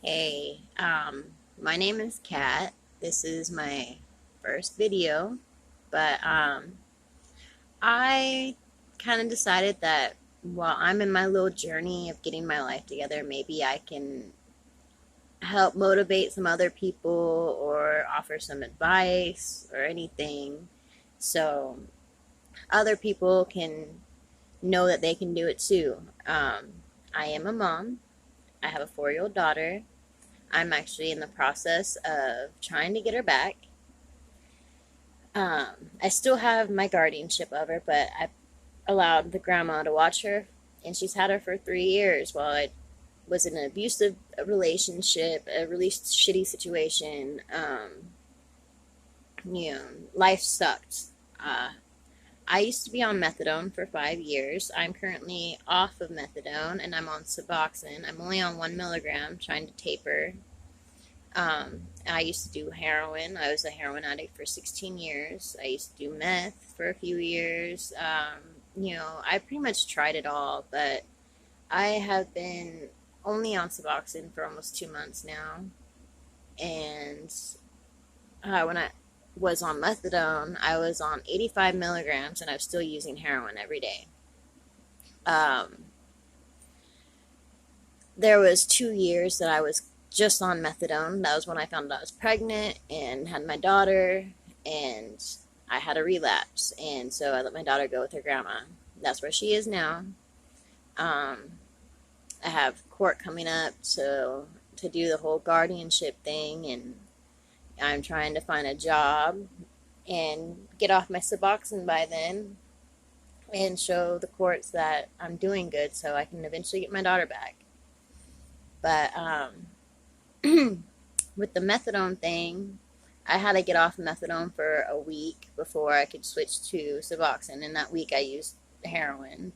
Hey, my name is Kat. This is my first video, but I kind of decided that while I'm in my little journey of getting my life together, maybe I can help motivate some other people or offer some advice or anything so other people can know that they can do it too. I am a mom. I have a 4-year-old daughter. I'm actually in the process of trying to get her back. I still have my guardianship of her, but I allowed the grandma to watch her, and she's had her for 3 years while I was in an abusive relationship, a really shitty situation. Life sucked. Uh, I used to be on methadone for 5 years. I'm currently off of methadone and I'm on suboxone. I'm only on 1 milligram, trying to taper. I used to do heroin. I was a heroin addict for 16 years. I used to do meth for a few years. I pretty much tried it all, but I have been only on Suboxone for almost 2 months now. And when I was on methadone, I was on 85 milligrams and I was still using heroin every day. Um, there was 2 years that I was just on methadone. That was when I found out I was pregnant and had my daughter, and I had a relapse, and so I let my daughter go with her grandma. That's where she is now. Um, I have court coming up to do the whole guardianship thing, and I'm trying to find a job and get off my Suboxone by then and show the courts that I'm doing good so I can eventually get my daughter back. But with the methadone thing, I had to get off methadone for a week before I could switch to Suboxone. And that week I used heroin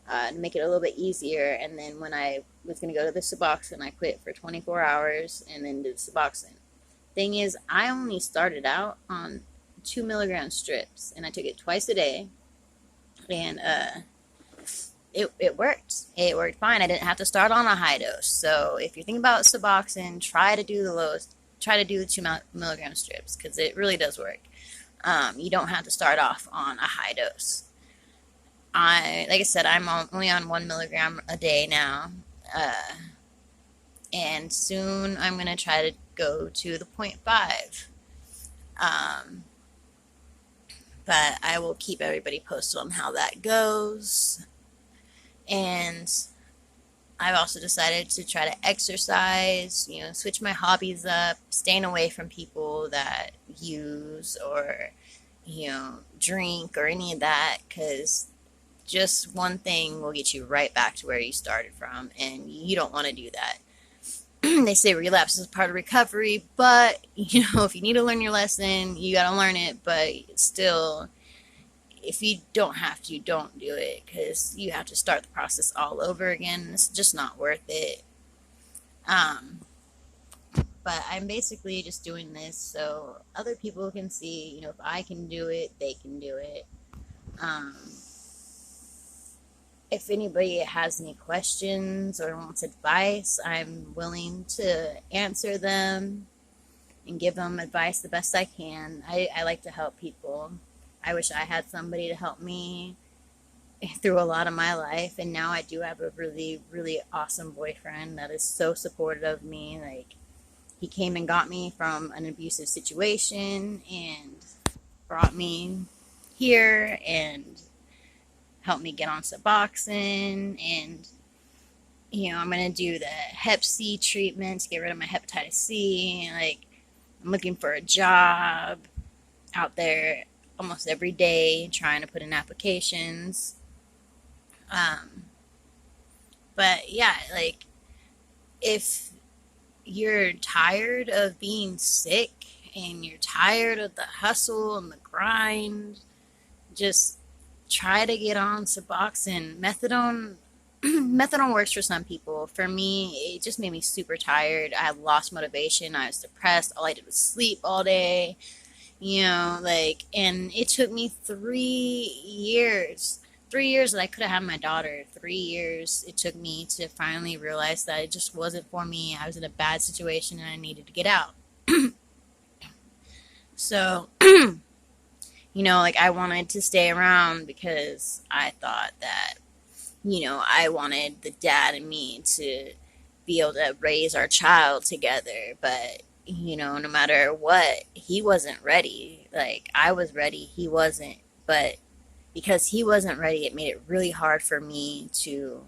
to make it a little bit easier. And then when I was going to go to the Suboxone, I quit for 24 hours and then did Suboxone. Thing is, I only started out on 2 milligram strips and I took it twice a day. And it worked. It worked fine. I didn't have to start on a high dose. So if you're thinking about Suboxone, try to do the lowest. Try to do the 2 milligram strips because it really does work. You don't have to start off on a high dose. Like I said, only on 1 milligram a day now, uh, and soon I'm gonna try to go to the point 0.5. Um, but I will keep everybody posted on how that goes. And I've also decided to try to exercise, switch my hobbies up, staying away from people that use or, drink or any of that, because just one thing will get you right back to where you started from, and you don't want to do that. They say relapse is part of recovery, but, if you need to learn your lesson, you got to learn it, but still, if you don't have to, don't do it because you have to start the process all over again. It's just not worth it. Um, but I'm basically just doing this so other people can see, if I can do it, they can do it. Um, if anybody has any questions or wants advice, I'm willing to answer them and give them advice the best I can. I like to help people. I wish I had somebody to help me through a lot of my life, and now I do have a really really awesome boyfriend that is so supportive of me. Like, he came and got me from an abusive situation and brought me here and helped me get on Suboxone, and I'm gonna do the Hep C treatment to get rid of my hepatitis C. Like, I'm looking for a job out there almost every day, trying to put in applications. um, But yeah, like, if you're tired of being sick and you're tired of the hustle and the grind, just try to get on Suboxone. Methadone, methadone works for some people. For me, it just made me super tired. I had lost motivation. I was depressed. All I did was sleep all day. And it took me 3 years. 3 years that I could have had my daughter. 3 years it took me to finally realize that it just wasn't for me. I was in a bad situation and I needed to get out. So, like I wanted to stay around because I thought that, I wanted the dad and me to be able to raise our child together. But, no matter what, he wasn't ready. Like, I was ready, he wasn't. But because he wasn't ready, it made it really hard for me to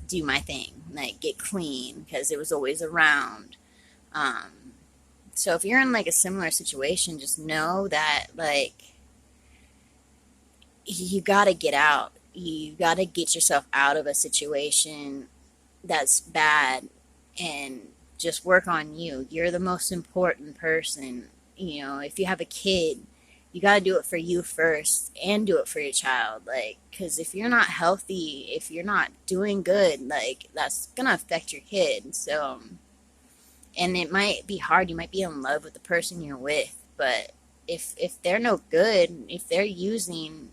do my thing, like get clean, because it was always around. Um, so if you're in like a similar situation, just know that like you gotta get out. You gotta get yourself out of a situation that's bad and just work on you. You're the most important person. If you have a kid, you got to do it for you first and do it for your child. Like, because if you're not healthy, if you're not doing good, like, that's going to affect your kid. So, and it might be hard. You might be in love with the person you're with, but if they're no good, if they're using,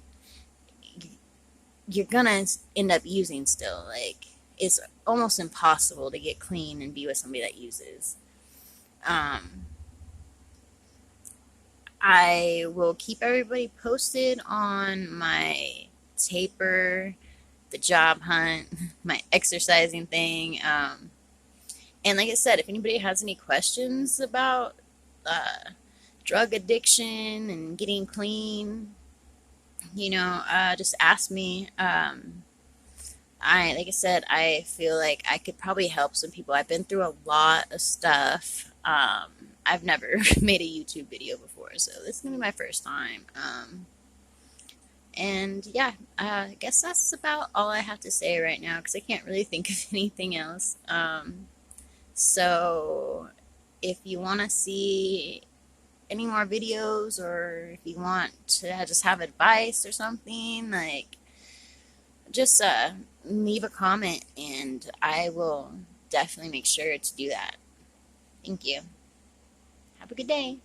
you're gonna end up using still. Like, it's almost impossible to get clean and be with somebody that uses. Um, I will keep everybody posted on my taper, the job hunt, my exercising thing. And like I said, if anybody has any questions about drug addiction and getting clean, just ask me. Like I said, I feel like I could probably help some people. I've been through a lot of stuff. I've never made a YouTube video before, so this is gonna be my first time. And yeah, I guess that's about all I have to say right now because I can't really think of anything else. So if you want to see any more videos, or if you want to just have advice or something, like, just leave a comment and I will definitely make sure to do that. Thank you. Have a good day.